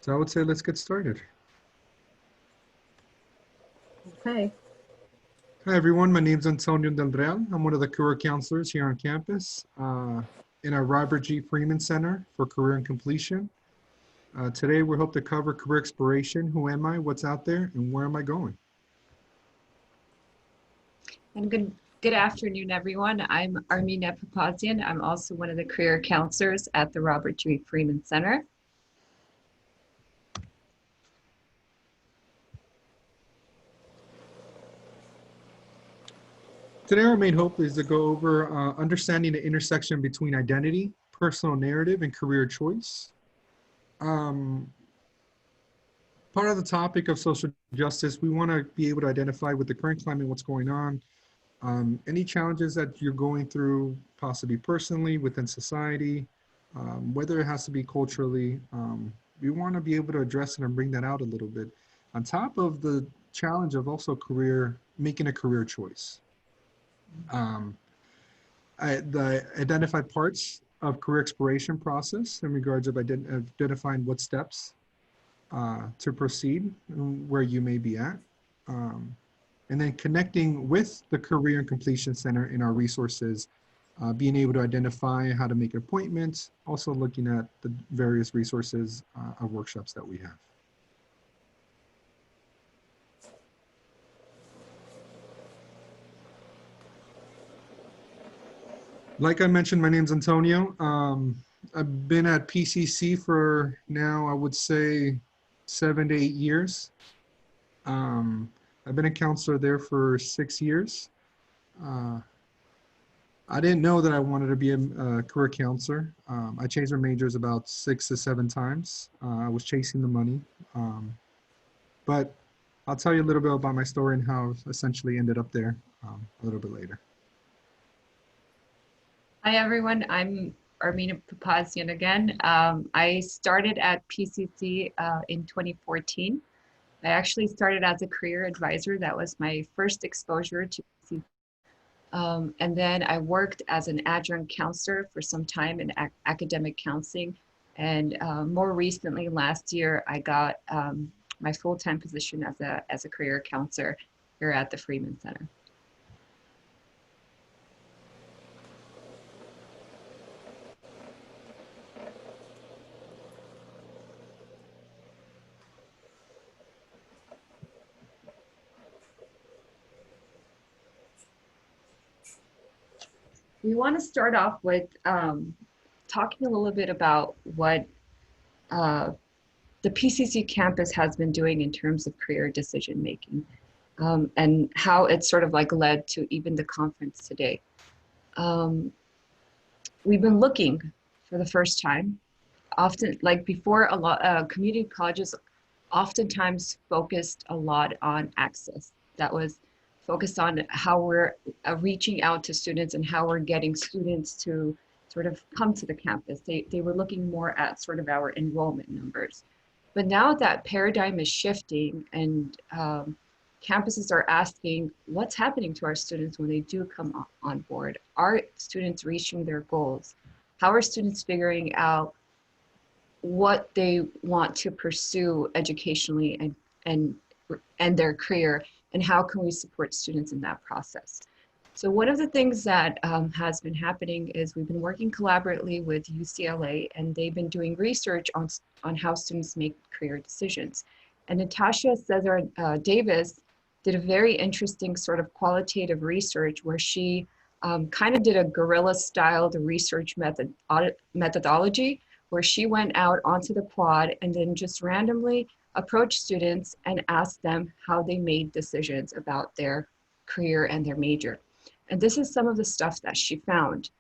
So I would say let's get started. Okay. Hi everyone, my name is Antonio Del Real. I'm one of the career counselors here on campus in our Robert G. Freeman Center for Career and Completion. Today we hope to cover career exploration. Who am I, what's out there, and where am I going? And good afternoon, everyone. I'm Armina Papazian. I'm also one of the career counselors at the Robert G. Freeman Center. Today our main hope is to go over understanding the intersection between identity, personal narrative, and career choice. Part of the topic of social justice, we want to be able to identify with the current climate what's going on, any challenges that you're going through, possibly personally, within society, whether it has to be culturally, we want to be able to address it and bring that out a little bit. On top of the challenge of also making a career choice. The identified parts of career exploration process in regards of identifying what steps to proceed, where you may be at. And then connecting with the Career and Completion Center in our resources, being able to identify how to make appointments, also looking at the various resources of workshops that we have. Like I mentioned, my name's Antonio. I've been at PCC for now, I would say 7 to 8 years. I've been a counselor there for 6 years. I didn't know that I wanted to be a career counselor. I changed my majors about 6 to 7 times. I was chasing the money. But I'll tell you a little bit about my story and how I essentially ended up there a little bit later. Hi, everyone. I'm Armina Papazian again. I started at PCC in 2014. I actually started as a career advisor. That was my first exposure to PCC. And then I worked as an adjunct counselor for some time in academic counseling. And more recently, last year, I got my full-time position as a career counselor here at the Freeman Center. We want to start off with talking a little bit about what the PCC campus has been doing in terms of career decision making and how it's sort of like led to even the conference today. We've been looking for the first time, often like before, a lot community colleges oftentimes focused a lot on access. That was focused on how we're reaching out to students and how we're getting students to sort of come to the campus. They were looking more at sort of our enrollment numbers. But now that paradigm is shifting and campuses are asking what's happening to our students when they do come on board. Are students reaching their goals? How are students figuring out what they want to pursue educationally and their career, and how can we support students in that process? So one of the things that has been happening is we've been working collaboratively with UCLA, and they've been doing research on how students make career decisions. And Natasha Cesar Davis did a very interesting sort of qualitative research where she kind of did a guerrilla styled research methodology, where she went out onto the quad and then just randomly approached students and asked them how they made decisions about their career and their major. And this is some of the stuff that she found.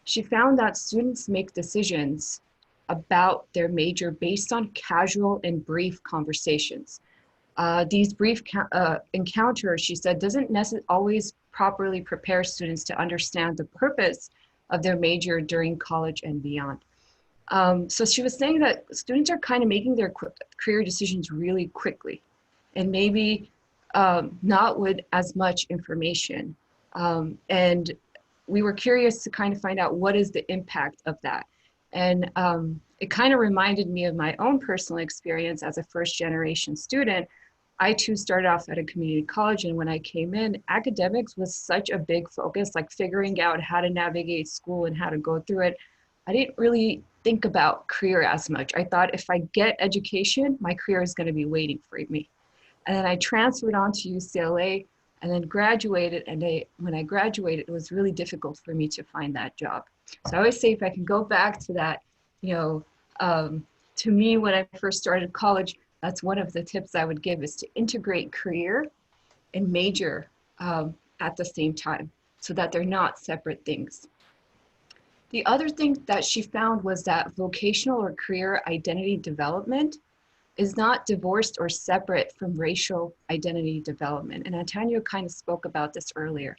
She found that students make decisions about their major based on casual and brief conversations. These brief encounters, she said, doesn't always properly prepare students to understand the purpose of their major during college and beyond. So she was saying that students are kind of making their career decisions really quickly and maybe not with as much information. And we were curious to kind of find out what is the impact of that. And it kind of reminded me of my own personal experience as a first generation student. I too started off at a community college, and when I came in, academics was such a big focus, like figuring out how to navigate school and how to go through it. I didn't really think about career as much. I thought if I get education, my career is going to be waiting for me. And then I transferred on to UCLA and then graduated. And when I graduated, it was really difficult for me to find that job. So I always say if I can go back to that, you know, to me, when I first started college, that's one of the tips I would give is to integrate career and major at the same time so that they're not separate things. The other thing that she found was that vocational or career identity development is not divorced or separate from racial identity development. And Antonio kind of spoke about this earlier.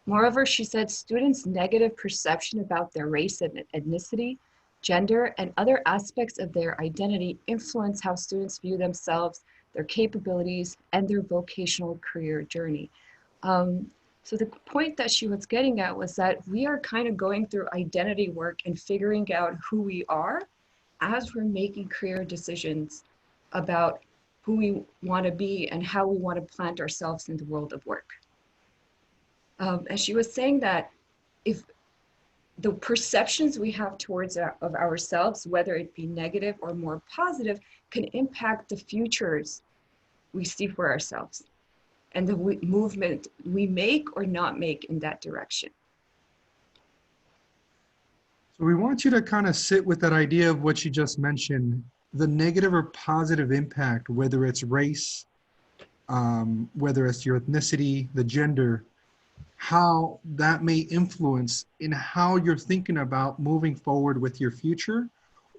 Moreover, she said students' negative perception about their race and ethnicity, gender, and other aspects of their identity influence how students view themselves, their capabilities, and their vocational career journey. So the point that she was getting at was that we are kind of going through identity work and figuring out who we are as we're making career decisions about who we want to be and how we want to plant ourselves in the world of work. And she was saying that if the perceptions we have towards of ourselves, whether it be negative or more positive, can impact the futures we see for ourselves and the movement we make or not make in that direction. So we want you to kind of sit with that idea of what you just mentioned, the negative or positive impact, whether it's race, whether it's your ethnicity, the gender, how that may influence in how you're thinking about moving forward with your future,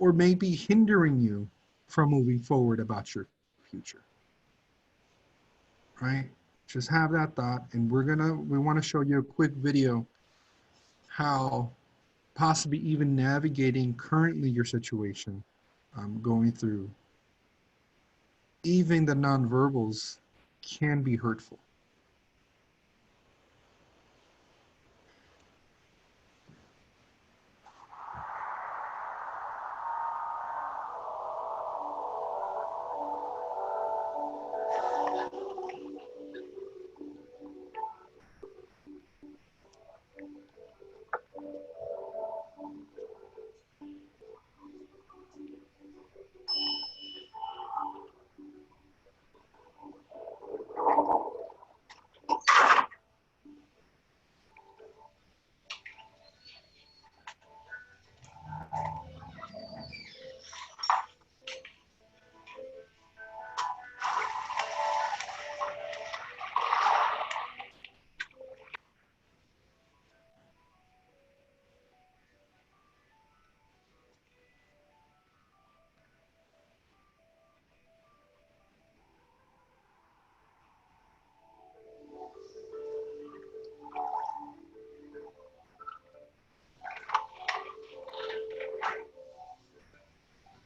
or maybe hindering you from moving forward about your future, right? Just have that thought, and we want to show you a quick video how possibly even navigating currently your situation, going through even the nonverbals can be hurtful.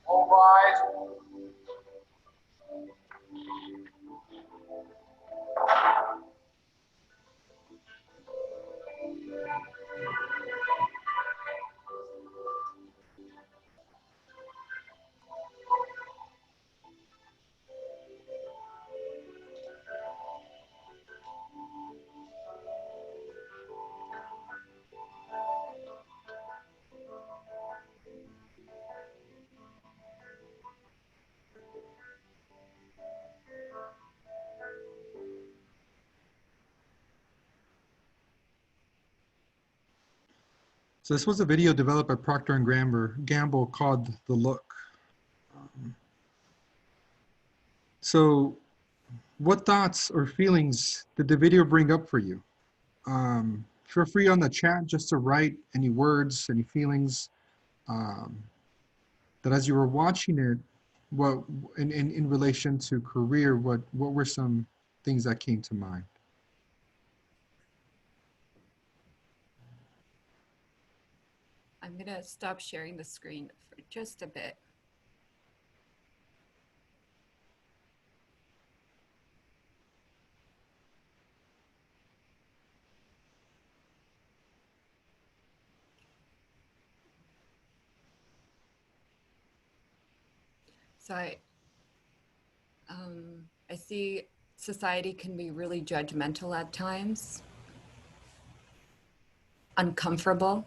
All right. So this was a video developed by Procter and Gamble called The Look. So what thoughts or feelings did the video bring up for you? Feel free on the chat just to write any words, any feelings, that as you were watching it, what in relation to career, what were some things that came to mind? I'm going to stop sharing the screen for just a bit. So I see society can be really judgmental at times, uncomfortable.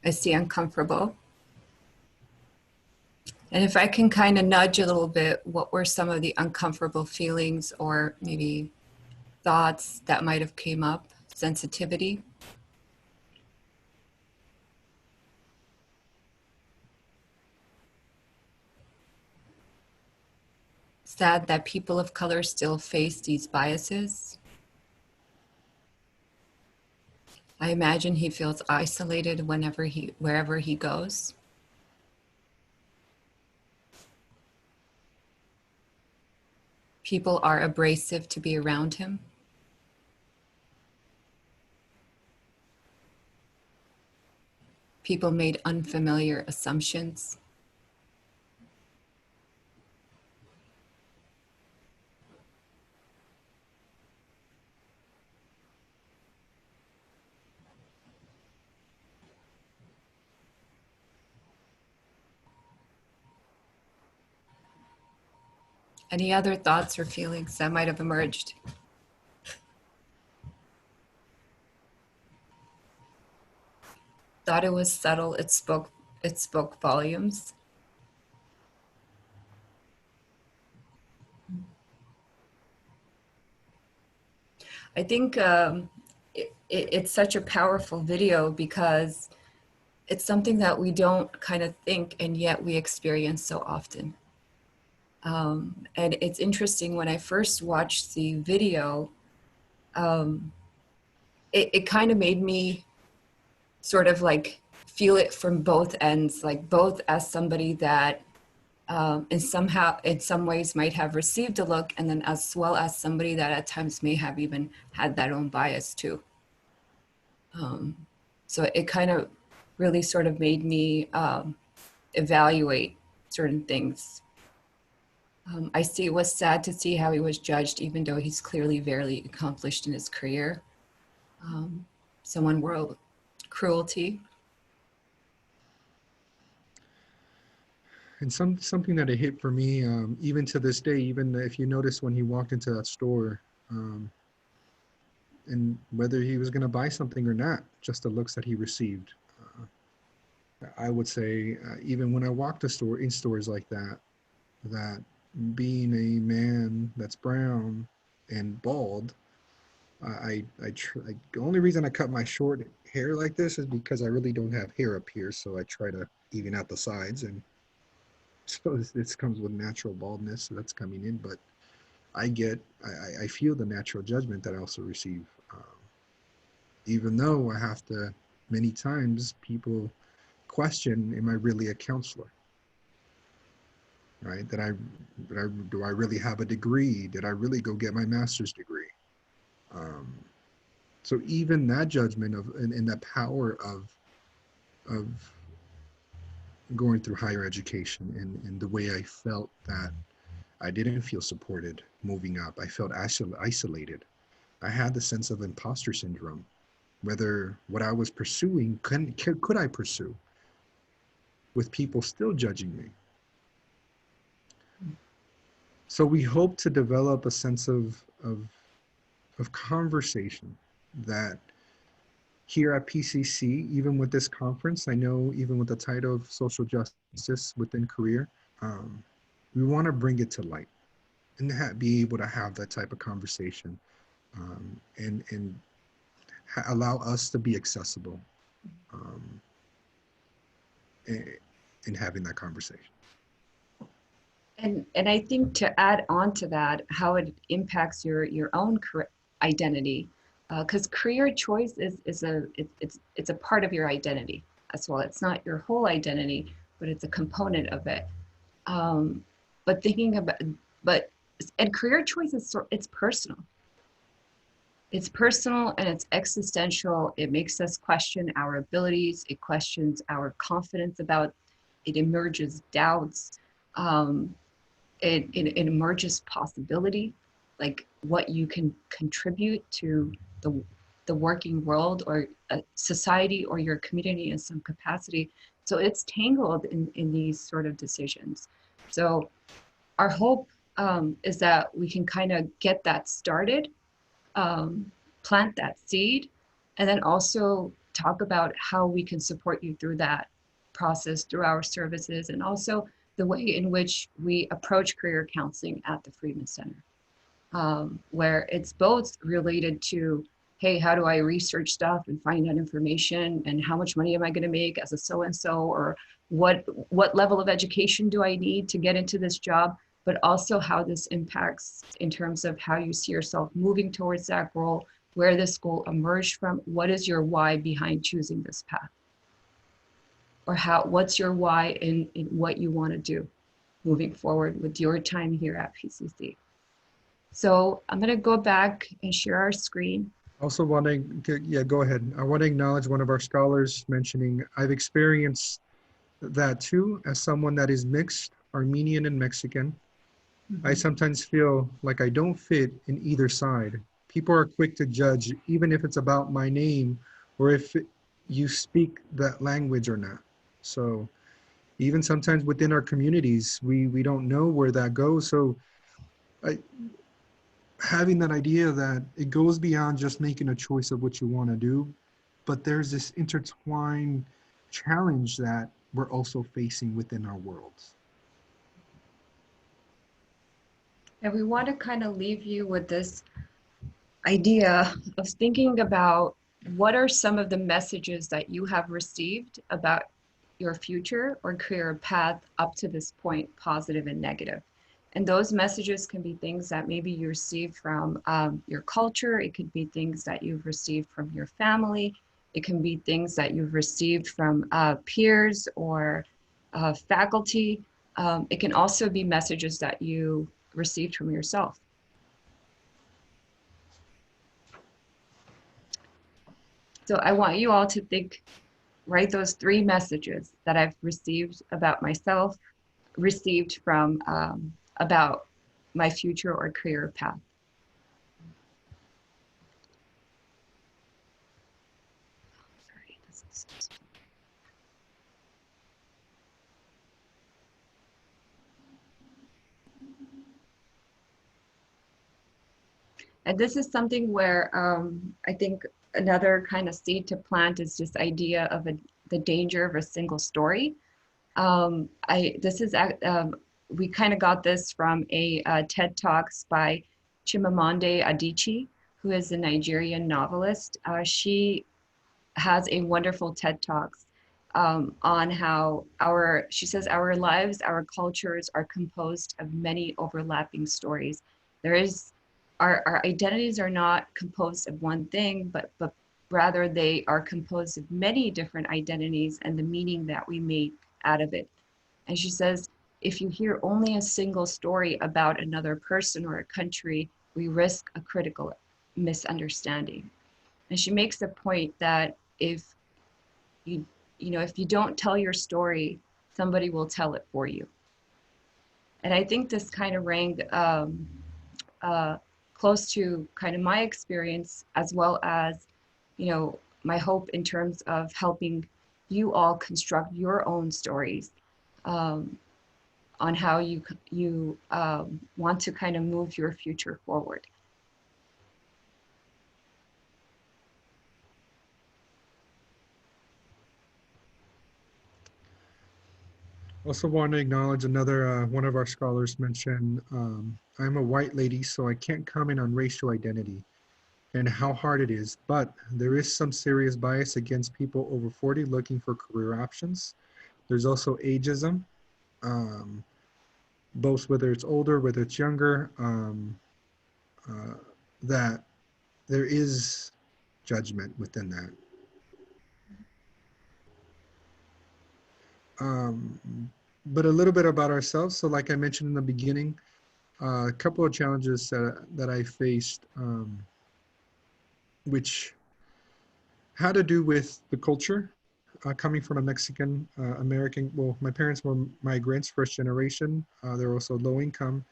I see uncomfortable. And if I can kind of nudge a little bit, what were some of the uncomfortable feelings or maybe thoughts that might have came up? Sensitivity. Sad that people of color still face these biases. I imagine he feels isolated wherever he goes. People are abrasive to be around him. People made unfamiliar assumptions. Any other thoughts or feelings that might have emerged? Thought it was subtle, it spoke volumes. I think it's such a powerful video because it's something that we don't kind of think and yet we experience so often. And it's interesting, when I first watched the video, it kind of made me sort of like feel it from both ends, like both as somebody that in some ways might have received a look, and then as well as somebody that at times may have even had that own bias too. So it kind of really sort of made me evaluate certain things. I see it was sad to see how he was judged, even though he's clearly very accomplished in his career. Someone world cruelty. And something that it hit for me, even to this day, even if you notice when he walked into that store, and whether he was going to buy something or not, just the looks that he received. I would say, even when I walk to in stores like that, that being a man that's brown and bald, the only reason I cut my short hair like this is because I really don't have hair up here, so I try to even out the sides, and so this comes with natural baldness, so that's coming in. But I feel the natural judgment that I also receive, even though I have to, many times people question, am I really a counselor? Right? Do I really have a degree? Did I really go get my master's degree? So even that judgment and that power of going through higher education, and the way I felt that I didn't feel supported moving up. I felt isolated. I had the sense of imposter syndrome, whether what I was pursuing could I pursue with people still judging me. So we hope to develop a sense of conversation that here at PCC, even with this conference, I know even with the title of social justice within career, we want to bring it to light and be able to have that type of conversation, and allow us to be accessible in having that conversation. And I think to add on to that, how it impacts your own identity, because career choice is a part of your identity as well. It's not your whole identity, but it's a component of it. But thinking about, and career choice it's personal. It's personal and it's existential. It makes us question our abilities. It questions our confidence about, it emerges doubts. Um, it emerges possibility, like what you can contribute to the, the working world or society or your community in some capacity. So it's tangled in these sort of decisions. So our hope is that we can kind of get that started, um, plant that seed, and then also talk about how we can support you through that process through our services, and also the way in which we approach career counseling at the Friedman Center, where it's both related to, hey, how do I research stuff and find out information, and how much money am I going to make as a so-and-so, or what level of education do I need to get into this job, but also how this impacts in terms of how you see yourself moving towards that goal, where this goal emerged from, what is your why behind choosing this path, or what's your why in what you want to do moving forward with your time here at PCC. So I'm going to go back and share our screen. Also wanting to, yeah, go ahead. I want to acknowledge one of our scholars mentioning, I've experienced that too, as someone that is mixed, Armenian and Mexican. I sometimes feel like I don't fit in either side. People are quick to judge, even if it's about my name or if you speak that language or not. So even sometimes within our communities, we don't know where that goes. So having that idea that it goes beyond just making a choice of what you want to do, but there's this intertwined challenge that we're also facing within our worlds. And we want to kind of leave you with this idea of thinking about what are some of the messages that you have received about your future or career path up to this point, positive and negative. And those messages can be things that maybe you received from your culture. It could be things that you've received from your family. It can be things that you've received from peers or faculty. It can also be messages that you received from yourself. So I want you all to write those 3 messages that I've received about myself, received from about my future or career path. Sorry, this is and this is something where I think another kind of seed to plant is this idea of the danger of a single story. We kind of got this from a TED Talks by Chimamanda Adichie, who is a Nigerian novelist. She has a wonderful TED Talks on how she says, our lives, our cultures are composed of many overlapping stories. Our identities are not composed of one thing, but rather they are composed of many different identities and the meaning that we make out of it. And she says, if you hear only a single story about another person or a country, we risk a critical misunderstanding. And she makes the point that if if you don't tell your story, somebody will tell it for you. And I think this kind of rang close to kind of my experience, as well as, my hope in terms of helping you all construct your own stories on how you want to kind of move your future forward. Also want to acknowledge another one of our scholars mentioned, I'm a white lady, so I can't comment on racial identity and how hard it is, but there is some serious bias against people over 40 looking for career options. There's also ageism, both whether it's older, whether it's younger, that there is judgment within that. But a little bit about ourselves. So like I mentioned in the beginning, a couple of challenges that I faced which had to do with the culture. Coming from a Mexican American, well, my parents were migrants, first generation. They're also low income.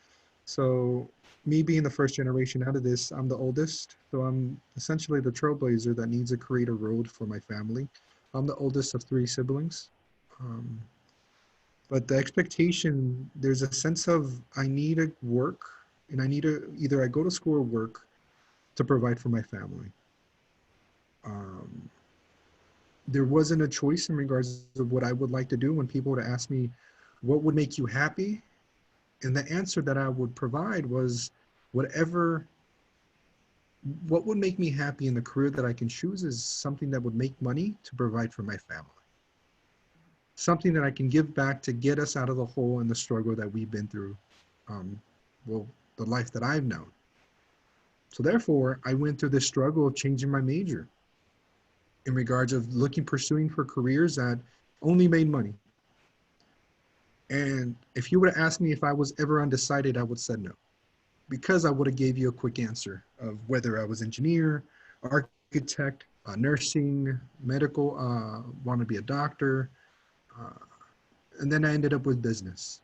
So me being the first generation out of this, I'm the oldest. So I'm essentially the trailblazer that needs to create a road for my family. I'm the oldest of three siblings. Um, but the expectation, there's a sense of I need to work and I need to either I go to school or work to provide for my family. Um, there wasn't a choice in regards to what I would like to do when people would ask me, what would make you happy? And the answer that I would provide was whatever, what would make me happy in the career that I can choose is something that would make money to provide for my family. Something that I can give back to get us out of the hole and the struggle that we've been through. Um, well, the life that I've known. So therefore, I went through this struggle of changing my major in regards of pursuing for careers that only made money. And if you would have asked me if I was ever undecided, I would have said no, because I would have gave you a quick answer of whether I was engineer, architect, nursing, medical, want to be a doctor. Uh, and then I ended up with business,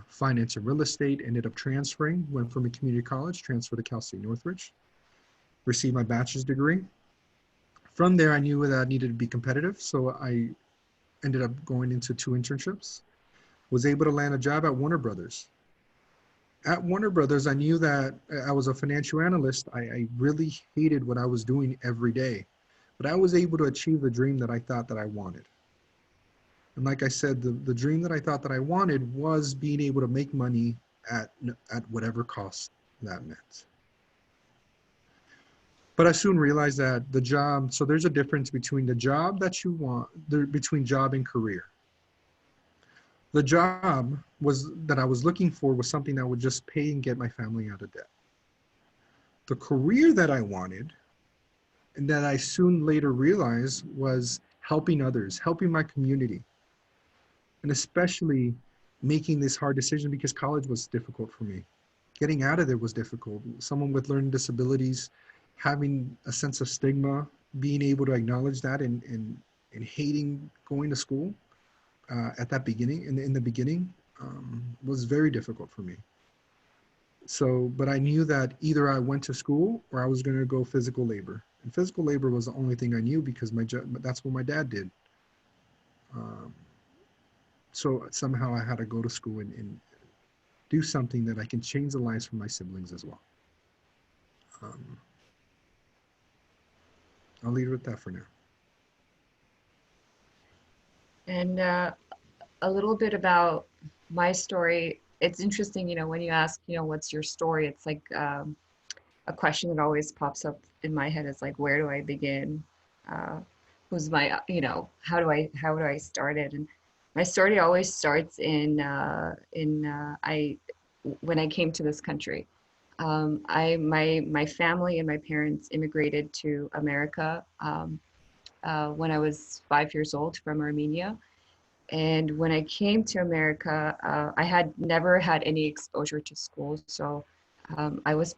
finance and real estate, ended up transferring, went from a community college, transferred to Cal State Northridge, received my bachelor's degree. From there, I knew that I needed to be competitive. So I ended up going into 2 internships, was able to land a job at Warner Brothers. At Warner Brothers, I knew that I was a financial analyst. I really hated what I was doing every day, but I was able to achieve the dream that I thought that I wanted. And like I said, the dream that I thought that I wanted was being able to make money at whatever cost that meant. But I soon realized that the job, so there's a difference between the job that you want, between job and career. The job that I was looking for was something that would just pay and get my family out of debt. The career that I wanted, and that I soon later realized, was helping others, helping my community, and especially making this hard decision because college was difficult for me. Getting out of there was difficult. Someone with learning disabilities, having a sense of stigma, being able to acknowledge that and hating going to school at that beginning, in the beginning, was very difficult for me. So, but I knew that either I went to school or I was going to go physical labor. And physical labor was the only thing I knew because that's what my dad did. So somehow I had to go to school and do something that I can change the lives for my siblings as well. I'll leave it with that for now. And a little bit about my story. It's interesting, when you ask, what's your story? It's like a question that always pops up in my head is like, where do I begin? Who's my, how do I start it? And my story always starts when I came to this country. My family and my parents immigrated to America when I was 5 years old from Armenia. And when I came to America, I had never had any exposure to school. So I was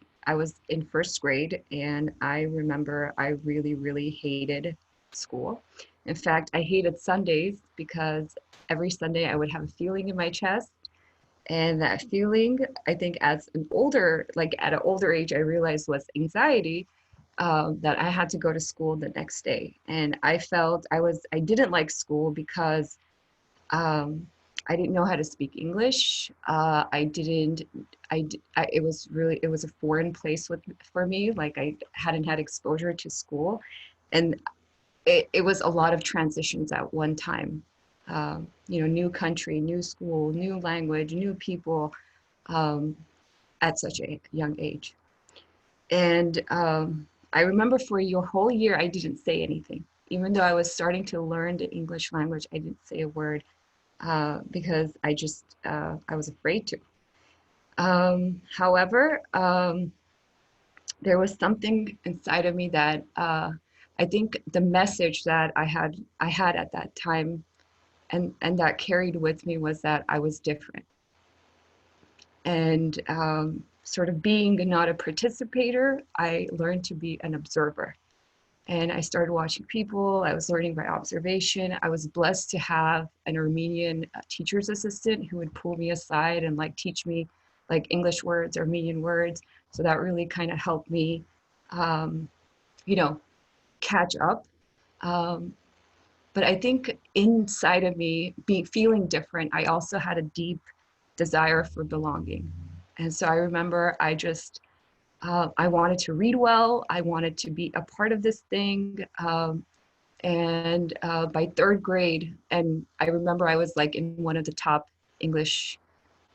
in first grade, and I remember I really, really hated school. In fact, I hated Sundays because every Sunday I would have a feeling in my chest. And that feeling, I think at an older age, I realized was anxiety, that I had to go to school the next day. And I felt I didn't like school because I didn't know how to speak English. It was a foreign place for me. Like I hadn't had exposure to school, and it was a lot of transitions at one time. New country, new school, new language, new people, at such a young age. And I remember for your whole year, I didn't say anything. Even though I was starting to learn the English language, I didn't say a word. Because I was afraid to. However, there was something inside of me that I think the message that I had at that time, and that carried with me, was that I was different. And sort of being not a participator, I learned to be an observer. And I started watching people. I was learning by observation. I was blessed to have an Armenian teacher's assistant who would pull me aside and like teach me like English words, Armenian words. So that really kind of helped me, um, you know, catch up. Um, but I think inside of me, feeling different, I also had a deep desire for belonging. And so I remember I wanted to read well. I wanted to be a part of this thing. And by third grade, and I remember I was like in one of the top English,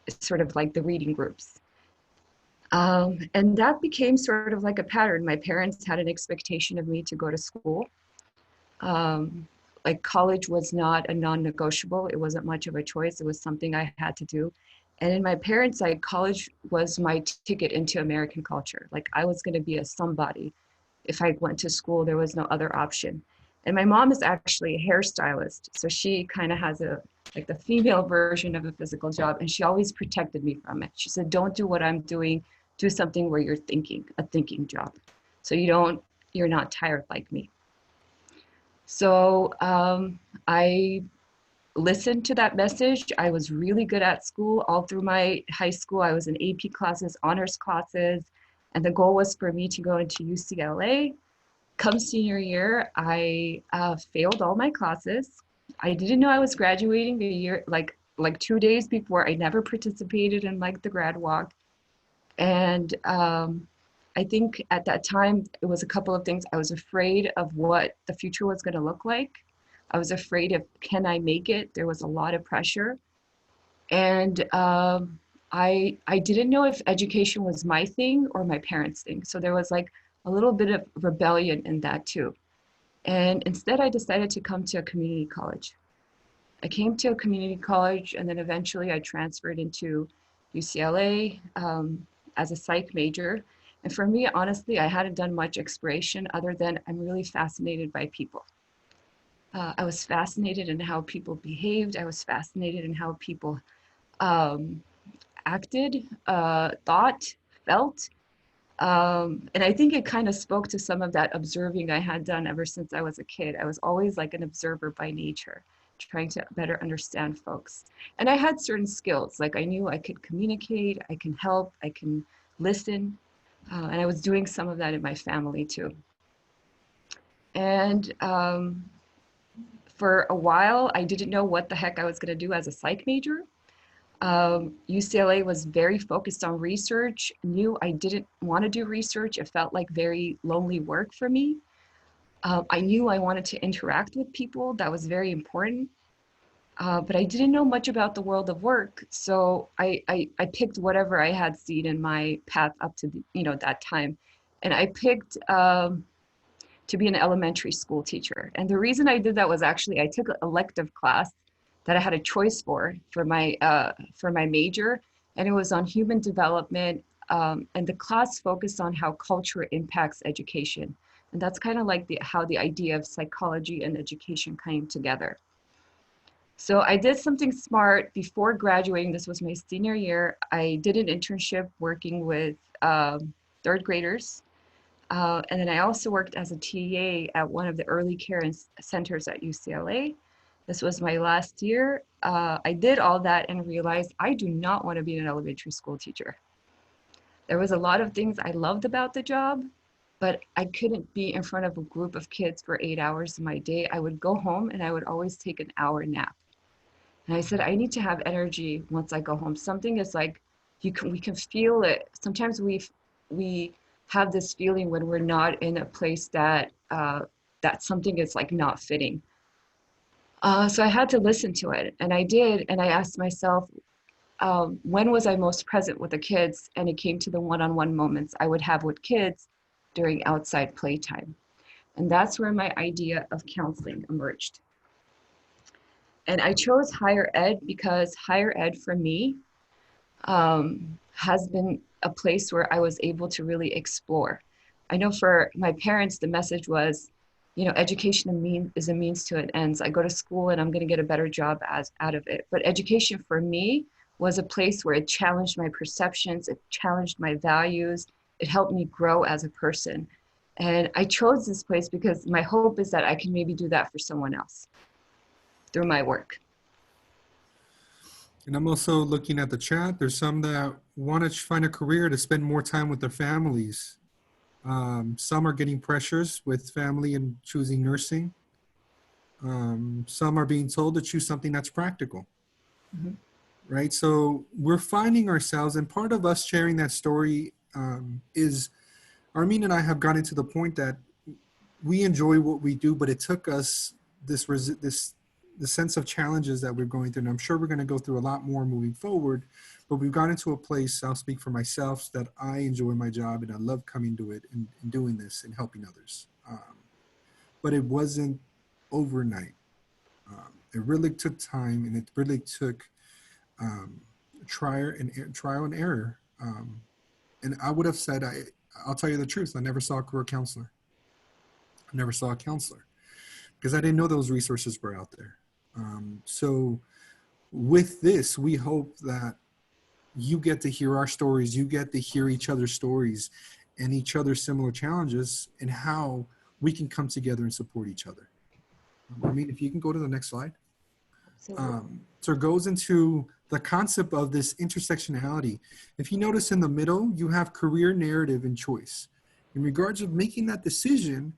sort of like the reading groups. And that became sort of like a pattern. My parents had an expectation of me to go to school. Um, like college was not a non-negotiable. It wasn't much of a choice. It was something I had to do. And in my parents' side, college was my ticket into American culture. Like I was going to be a somebody. If I went to school, there was no other option. And my mom is actually a hairstylist. So she kind of has like the female version of a physical job. And she always protected me from it. She said, don't do what I'm doing. Do something where you're thinking, a thinking job. So you're not tired like me. So I listened to that message. I was really good at school. All through my high school, I was in AP classes, honors classes, and the goal was for me to go into UCLA. Come senior year, I failed all my classes. I didn't know I was graduating a year, like 2 days before. I never participated in like the grad walk. And I think at that time, it was a couple of things. I was afraid of what the future was going to look like. I was afraid of, can I make it? There was a lot of pressure. And I didn't know if education was my thing or my parents' thing. So there was like a little bit of rebellion in that too. And instead, I decided to come to a community college. I came to a community college, and then eventually I transferred into UCLA as a psych major. And for me, honestly, I hadn't done much exploration other than I'm really fascinated by people. I was fascinated in how people behaved. I was fascinated in how people acted, thought, felt. And I think it kind of spoke to some of that observing I had done ever since I was a kid. I was always like an observer by nature, trying to better understand folks. And I had certain skills, like I knew I could communicate, I can help, I can listen. And I was doing some of that in my family too. And for a while, I didn't know what the heck I was going to do as a psych major. UCLA was very focused on research, knew I didn't want to do research. It felt like very lonely work for me. I knew I wanted to interact with people. That was very important. But I didn't know much about the world of work. So I picked whatever I had seen in my path up to that time. And I picked to be an elementary school teacher. And the reason I did that was actually I took an elective class that I had a choice for my major, and it was on human development. And the class focused on how culture impacts education. And that's kind of like how the idea of psychology and education came together. So I did something smart before graduating. This was my senior year. I did an internship working with third graders. And then I also worked as a TA at one of the early care centers at UCLA. This was my last year. I did all that and realized I do not want to be an elementary school teacher. There was a lot of things I loved about the job, but I couldn't be in front of a group of kids for 8 hours of my day. I would go home and I would always take an hour nap. And I said, I need to have energy once I go home. Something is like, we can feel it. Sometimes we have this feeling when we're not in a place that something is like not fitting. So I had to listen to it, and I did. And I asked myself, when was I most present with the kids? And it came to the one-on-one moments I would have with kids during outside playtime. And that's where my idea of counseling emerged. And I chose higher ed because higher ed for me has been a place where I was able to really explore. I know for my parents, the message was, education is a means to an end. So I go to school and I'm going to get a better job out of it. But education for me was a place where it challenged my perceptions, it challenged my values, it helped me grow as a person. And I chose this place because my hope is that I can maybe do that for someone else through my work. And I'm also looking at the chat. There's some that want to find a career to spend more time with their families. Some are getting pressures with family and choosing nursing. Some are being told to choose something that's practical. Mhm. Right? So we're finding ourselves, and part of us sharing that story is Armin and I have gotten to the point that we enjoy what we do, but it took us the sense of challenges that we're going through. And I'm sure we're going to go through a lot more moving forward, but we've gotten to a place, I'll speak for myself, that I enjoy my job and I love coming to it and doing this and helping others. But it wasn't overnight. It really took time, and it really took trial and error. And I would have said, I'll tell you the truth, I never saw a career counselor. I never saw a counselor because I didn't know those resources were out there. So with this, we hope that you get to hear our stories, you get to hear each other's stories and each other's similar challenges and how we can come together and support each other. I mean, if you can go to the next slide. So it goes into the concept of this intersectionality. If you notice in the middle, you have career, narrative, and choice. In regards of making that decision,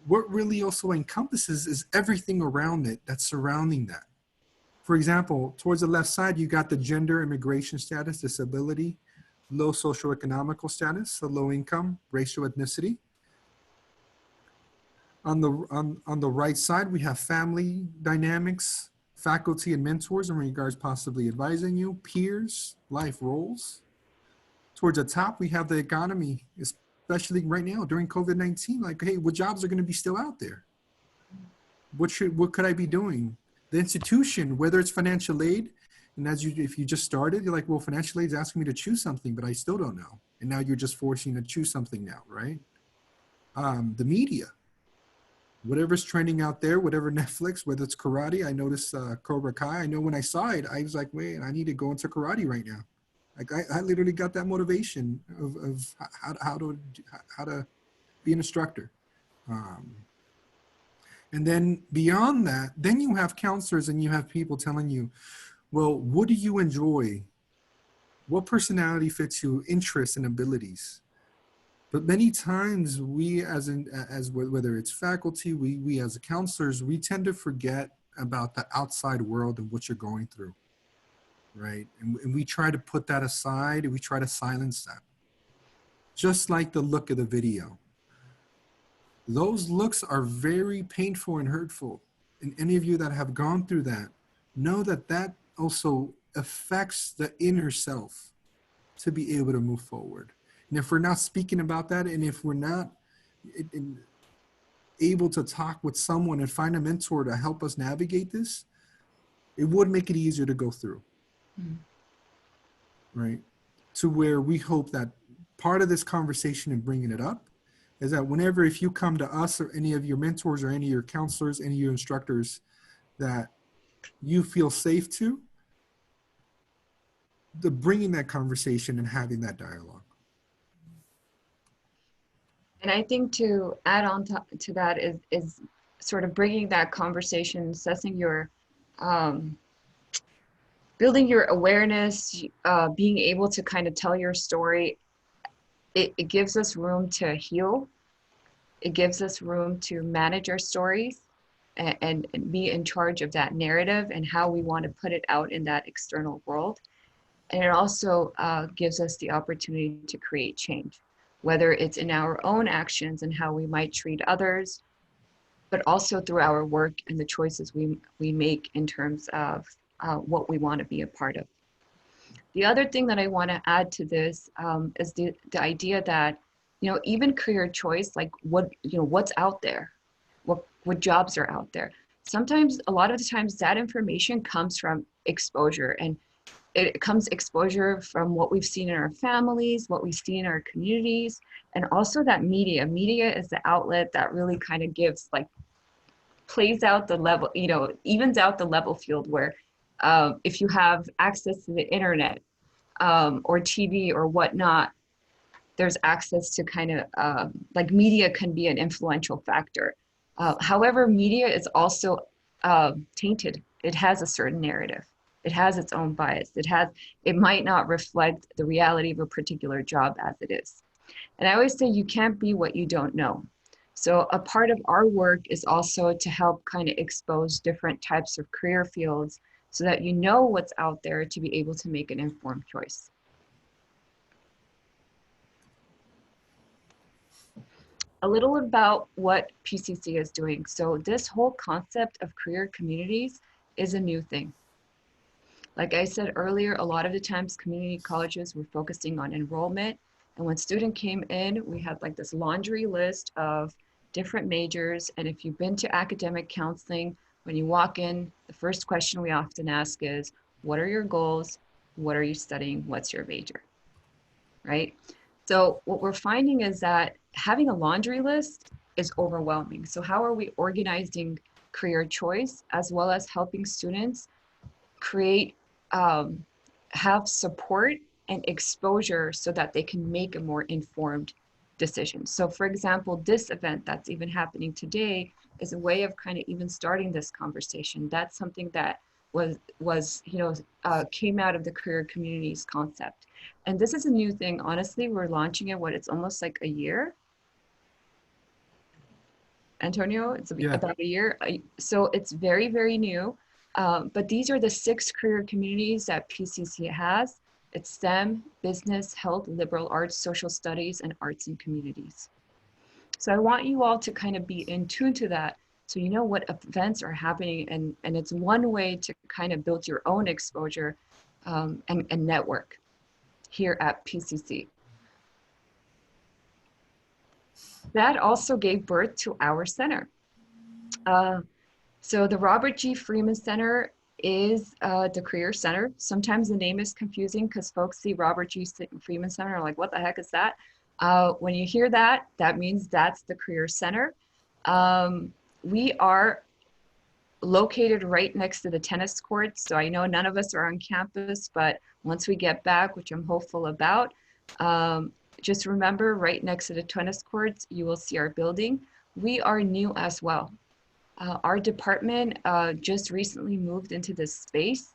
what really also encompasses is everything around it that's surrounding that. For example, towards the left side, you got the gender, immigration status, disability, low socioeconomical status, so low income, racial ethnicity. On the right side, we have family dynamics, faculty and mentors in regards possibly advising you, peers, life roles. Towards the top, we have the economy, especially right now during COVID-19, like, hey, what jobs are going to be still out there? What could I be doing? The institution, whether it's financial aid, and if you just started, you're like, well, financial aid is asking me to choose something, but I still don't know. And now you're just forcing to choose something now, right? The media, whatever's trending out there, whatever Netflix, whether it's karate, I noticed Cobra Kai. I know when I saw it, I was like, wait, I need to go into karate right now. Like I literally got that motivation of how to be an instructor. And then beyond that, then you have counselors and you have people telling you, well, what do you enjoy? What personality fits you, interests and abilities? But many times we as whether it's faculty, we as counselors, we tend to forget about the outside world and what you're going through, right? And we try to put that aside and we try to silence that. Just like the look of the video. Those looks are very painful and hurtful. And any of you that have gone through that know that that also affects the inner self to be able to move forward. And if we're not speaking about that, and if we're not able to talk with someone and find a mentor to help us navigate this, it would make it easier to go through, right? To where we hope that part of this conversation and bringing it up is that whenever, if you come to us or any of your mentors or any of your counselors, any of your instructors that you feel safe to, the bringing that conversation and having that dialogue. And I think to add on to that is sort of bringing that conversation, assessing your, building your awareness, being able to kind of tell your story. It gives us room to heal. It gives us room to manage our stories and be in charge of that narrative and how we want to put it out in that external world. And it also gives us the opportunity to create change, whether it's in our own actions and how we might treat others, but also through our work and the choices we make in terms of what we want to be a part of. The other thing that I want to add to this is the idea that, even career choice, like what's out there, what jobs are out there. Sometimes, a lot of the times, that information comes from exposure, and it comes exposure from what we've seen in our families, what we see in our communities, and also that media. Media is the outlet that really kind of gives, plays out the level, evens out the level field where if you have access to the internet or TV or whatnot, there's access to kind of like media can be an influential factor. However, media is also tainted. It has a certain narrative. It has its own bias. It might not reflect the reality of a particular job as it is. And I always say you can't be what you don't know. So a part of our work is also to help kind of expose different types of career fields so that you know what's out there to be able to make an informed choice. A little about what PCC is doing. So this whole concept of career communities is a new thing. Like I said earlier, a lot of the times community colleges were focusing on enrollment. And when student came in, we had like this laundry list of different majors. And if you've been to academic counseling, when you walk in, the first question we often ask is, what are your goals? What are you studying? What's your major? Right? So what we're finding is that having a laundry list is overwhelming. So how are we organizing career choice as well as helping students create, have support and exposure so that they can make a more informed decision. So for example, this event that's even happening today is a way of kind of even starting this conversation. That's something that came out of the career communities concept. And this is a new thing. Honestly, we're launching it, it's almost like a year. Antonio, it's about a year. So it's very, very new. But these are the 6 career communities that PCC has. It's STEM, business, health, liberal arts, social studies, and arts and communities. So I want you all to kind of be in tune to that so you know what events are happening, and it's one way to kind of build your own exposure and network here at PCC. That also gave birth to our center. So the Robert G. Freeman Center is the Career Center. Sometimes the name is confusing because folks see Robert G. Freeman Center and are like, what the heck is that? When you hear that, that means that's the Career Center. We are located right next to the tennis courts. So I know none of us are on campus, but once we get back, which I'm hopeful about, just remember right next to the tennis courts, you will see our building. We are new as well. Our department just recently moved into this space,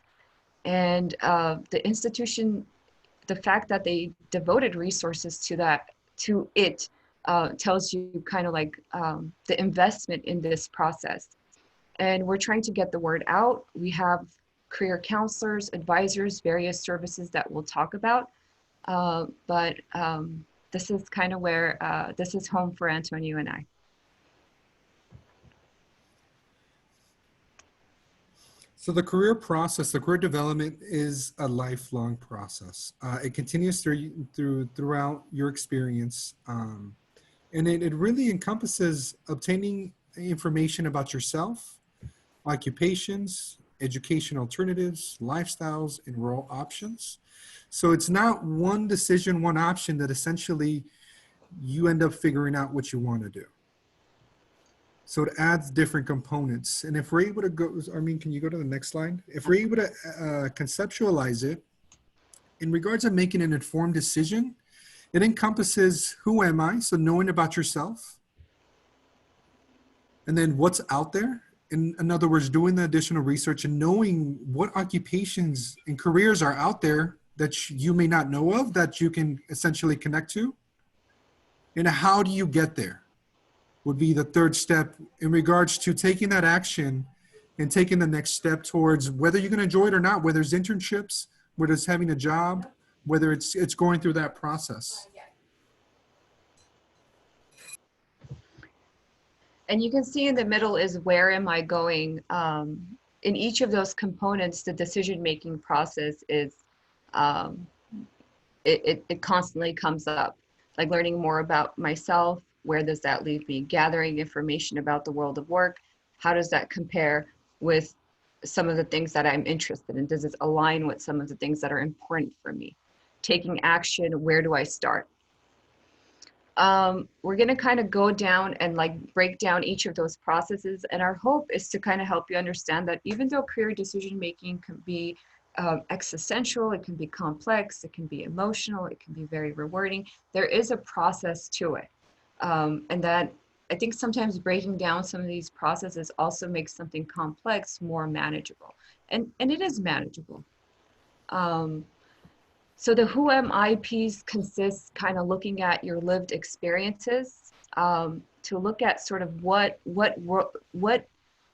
and the institution, the fact that they devoted resources to it tells you kind of like the investment in this process. And we're trying to get the word out. We have career counselors, advisors, various services that we'll talk about. But this is kind of where, this is home for Antonio and I. So the career process, the career development is a lifelong process. It continues throughout your experience. And it really encompasses obtaining information about yourself, occupations, education alternatives, lifestyles, and role options. So it's not one decision, one option that essentially you end up figuring out what you want to do. So it adds different components. And if we're able to go, Armin, can you go to the next slide? If we're able to conceptualize it, in regards to making an informed decision, it encompasses who am I? So knowing about yourself. And then what's out there. In other words, doing the additional research and knowing what occupations and careers are out there that you may not know of that you can essentially connect to. And how do you get there? Would be the third step in regards to taking that action and taking the next step towards whether you're going to enjoy it or not, whether it's internships, whether it's having a job, whether it's going through that process. And you can see in the middle is where am I going? In each of those components, the decision-making process is, it constantly comes up, like learning more about myself. Where does that leave me? Gathering information about the world of work. How does that compare with some of the things that I'm interested in? Does it align with some of the things that are important for me? Taking action, where do I start? We're going to kind of go down and like break down each of those processes. And our hope is to kind of help you understand that even though career decision making can be existential, it can be complex, it can be emotional, it can be very rewarding, there is a process to it. And that I think sometimes breaking down some of these processes also makes something complex more manageable. And it is manageable. So the who am I piece consists kind of looking at your lived experiences, to look at sort of what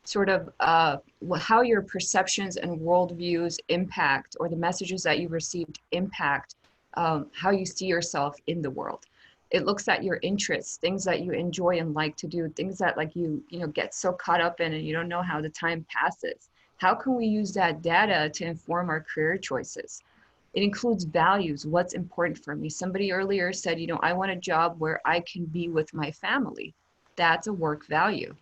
sort of how your perceptions and worldviews impact, or the messages that you received impact how you see yourself in the world. It looks at your interests, things that you enjoy and like to do, things that like you know get so caught up in and you don't know how the time passes. How can we use that data to inform our career choices? It includes values. What's important for me? Somebody earlier said, you know, I want a job where I can be with my family. That's a work value.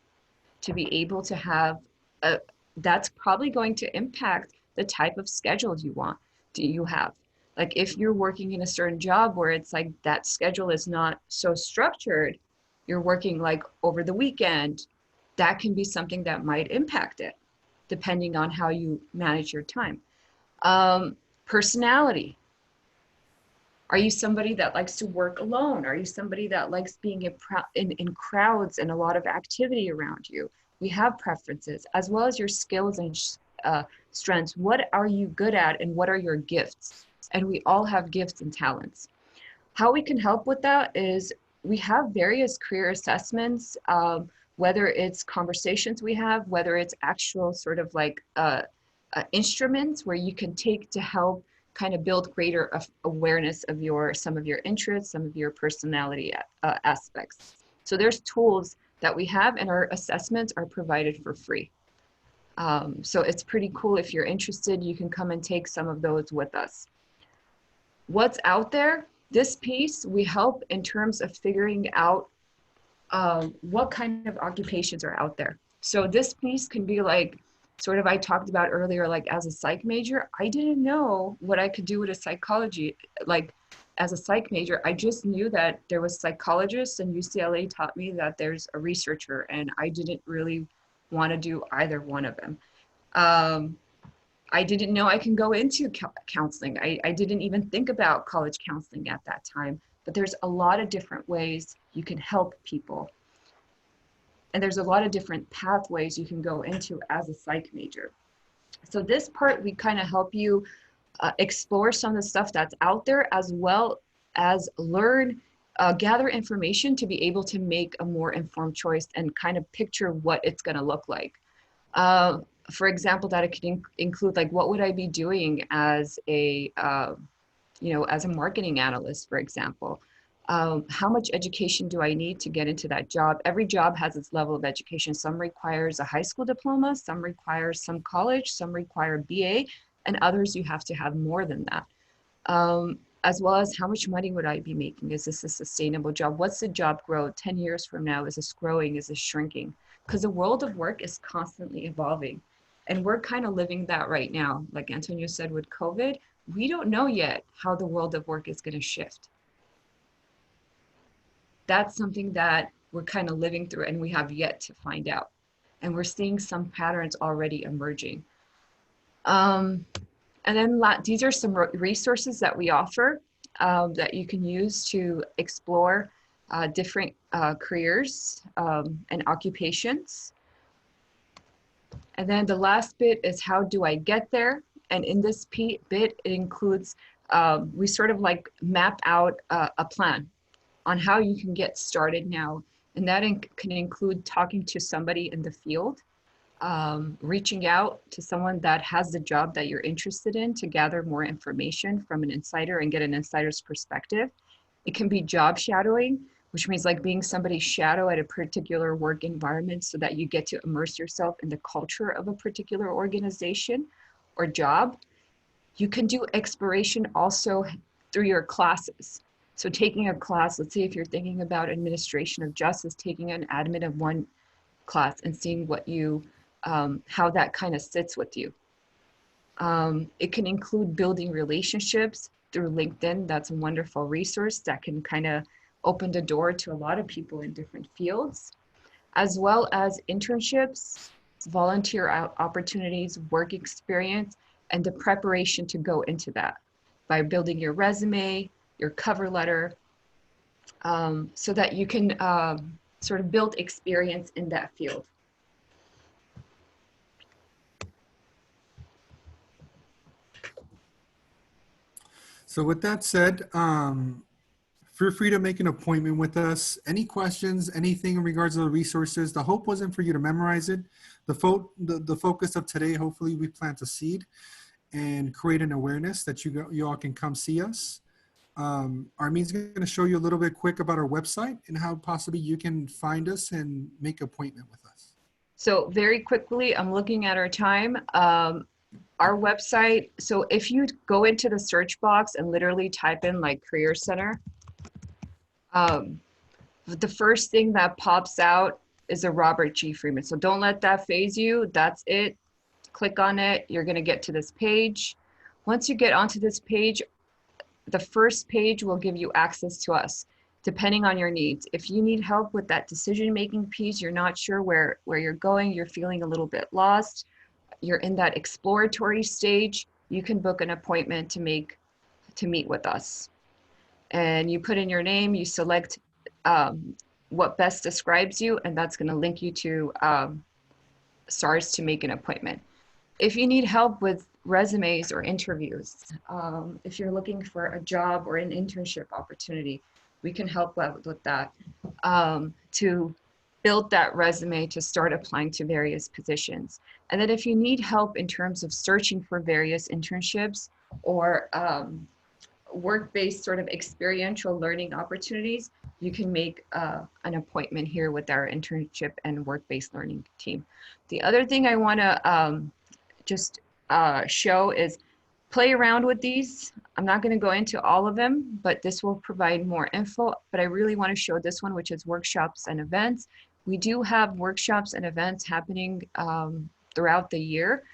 To be able to have a, that's probably going to impact the type of schedules you want. Do you have? Like if you're working in a certain job where it's like that schedule is not so structured, you're working like over the weekend, that can be something that might impact it, depending on how you manage your time. Personality. Are you somebody that likes to work alone? Are you somebody that likes being in crowds and a lot of activity around you? We have preferences, as well as your skills and strengths. What are you good at and what are your gifts? And we all have gifts and talents. How we can help with that is we have various career assessments, whether it's conversations we have, whether it's actual sort of like instruments where you can take to help kind of build greater awareness of some of your interests, some of your personality aspects. So there's tools that we have, and our assessments are provided for free. So it's pretty cool. If you're interested, you can come and take some of those with us. What's out there? This piece, we help in terms of figuring out what kind of occupations are out there. So this piece can be like, sort of I talked about earlier, like as a psych major, I didn't know what I could do with a psychology, like as a psych major, I just knew that there was psychologists, and UCLA taught me that there's a researcher, and I didn't really want to do either one of them. I didn't know I can go into counseling. I didn't even think about college counseling at that time, but there's a lot of different ways you can help people. And there's a lot of different pathways you can go into as a psych major. So this part, we kind of help you explore some of the stuff that's out there, as well as learn, gather information to be able to make a more informed choice and kind of picture what it's going to look like. For example, that it can include like, what would I be doing as a, as a marketing analyst, for example? How much education do I need to get into that job? Every job has its level of education. Some requires a high school diploma, some requires some college, some require BA, and others you have to have more than that. As well as how much money would I be making? Is this a sustainable job? What's the job growth 10 years from now? Is this growing? Is this shrinking? Because the world of work is constantly evolving. And we're kind of living that right now. Like Antonio said with COVID, we don't know yet how the world of work is going to shift. That's something that we're kind of living through, and we have yet to find out. And we're seeing some patterns already emerging. And then these are some resources that we offer that you can use to explore different careers and occupations. And then the last bit is, how do I get there? And in this bit, it includes, we sort of like map out a plan on how you can get started now. And that can include talking to somebody in the field, reaching out to someone that has the job that you're interested in to gather more information from an insider and get an insider's perspective. It can be job shadowing, which means like being somebody's shadow at a particular work environment so that you get to immerse yourself in the culture of a particular organization or job. You can do exploration also through your classes. So taking a class, let's say if you're thinking about administration of justice, taking an admin of one class and seeing what you, how that kind of sits with you. It can include building relationships through LinkedIn. That's a wonderful resource that can kind of opened a door to a lot of people in different fields, as well as internships, volunteer opportunities, work experience, and the preparation to go into that by building your resume, your cover letter, so that you can sort of build experience in that field. So with that said, feel free to make an appointment with us. Any questions, anything in regards to the resources? The hope wasn't for you to memorize it. The focus of today, hopefully we plant a seed and create an awareness that you all can come see us. Armin's going to show you a little bit quick about our website and how possibly you can find us and make an appointment with us. So very quickly, I'm looking at our time. Our website, so if you go into the search box and literally type in like Career Center, the first thing that pops out is a Robert G. Freeman. So don't let that phase you. That's it. Click on it. You're going to get to this page. Once you get onto this page, the first page will give you access to us, depending on your needs. If you need help with that decision-making piece, you're not sure where you're going, you're feeling a little bit lost, you're in that exploratory stage, you can book an appointment to meet with us. And you put in your name, you select what best describes you, and that's going to link you to SARS to make an appointment. If you need help with resumes or interviews, if you're looking for a job or an internship opportunity, we can help with that, to build that resume to start applying to various positions. And then if you need help in terms of searching for various internships or work-based sort of experiential learning opportunities, you can make an appointment here with our internship and work-based learning team. The other thing I want to just show is play around with these. I'm not going to go into all of them, but this will provide more info. But I really want to show this one, which is workshops and events. We do have workshops and events happening throughout the year.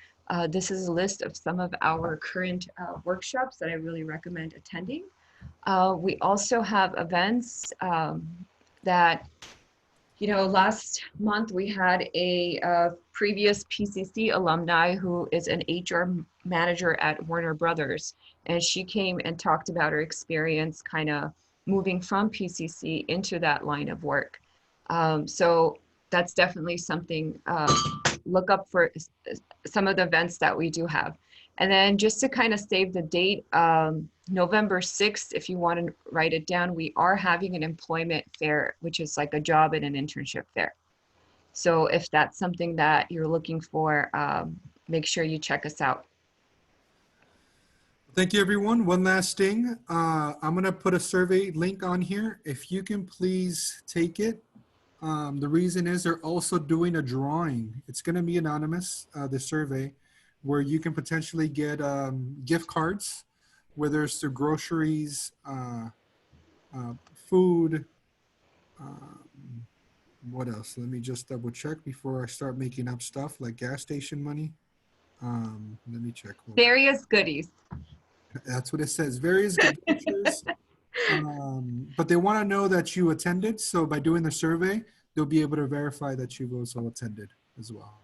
This is a list of some of our current workshops that I really recommend attending. We also have events that, last month we had a previous PCC alumni who is an HR manager at Warner Brothers, and she came and talked about her experience kind of moving from PCC into that line of work. So that's definitely something, look up for some of the events that we do have. And then just to kind of save the date, November 6th, if you want to write it down, we are having an employment fair, which is like a job and an internship fair. So if that's something that you're looking for, make sure you check us out. Thank you, everyone. One last thing. I'm going to put a survey link on here. If you can please take it. The reason is they're also doing a drawing. It's going to be anonymous, the survey, where you can potentially get gift cards, whether it's to groceries, food. What else? Let me just double check before I start making up stuff like gas station money. Let me check. Various goodies. That's what it says. Various good features. But they want to know that you attended. So by doing the survey, they'll be able to verify that you've also attended as well.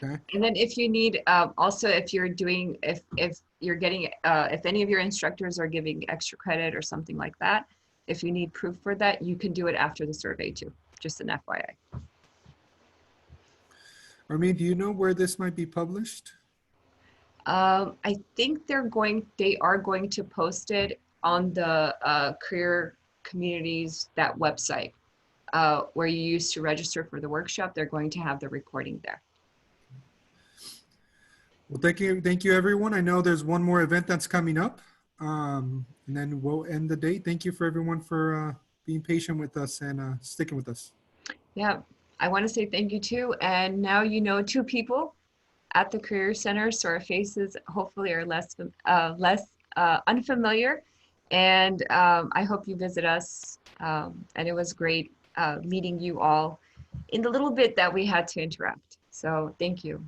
Okay. And then if you need, also if you're doing, if you're getting, if any of your instructors are giving extra credit or something like that, if you need proof for that, you can do it after the survey too. Just an FYI. Armin, do you know where this might be published? I think they are going to post it on the Career Communities, that website where you used to register for the workshop. They're going to have the recording there. Well, thank you, everyone. I know there's one more event that's coming up, and then we'll end the day. Thank you for everyone for being patient with us and sticking with us. Yeah, I want to say thank you too. And now you know two people at the Career Center, so our faces hopefully are less unfamiliar. And I hope you visit us. And it was great meeting you all in the little bit that we had to interact. So thank you.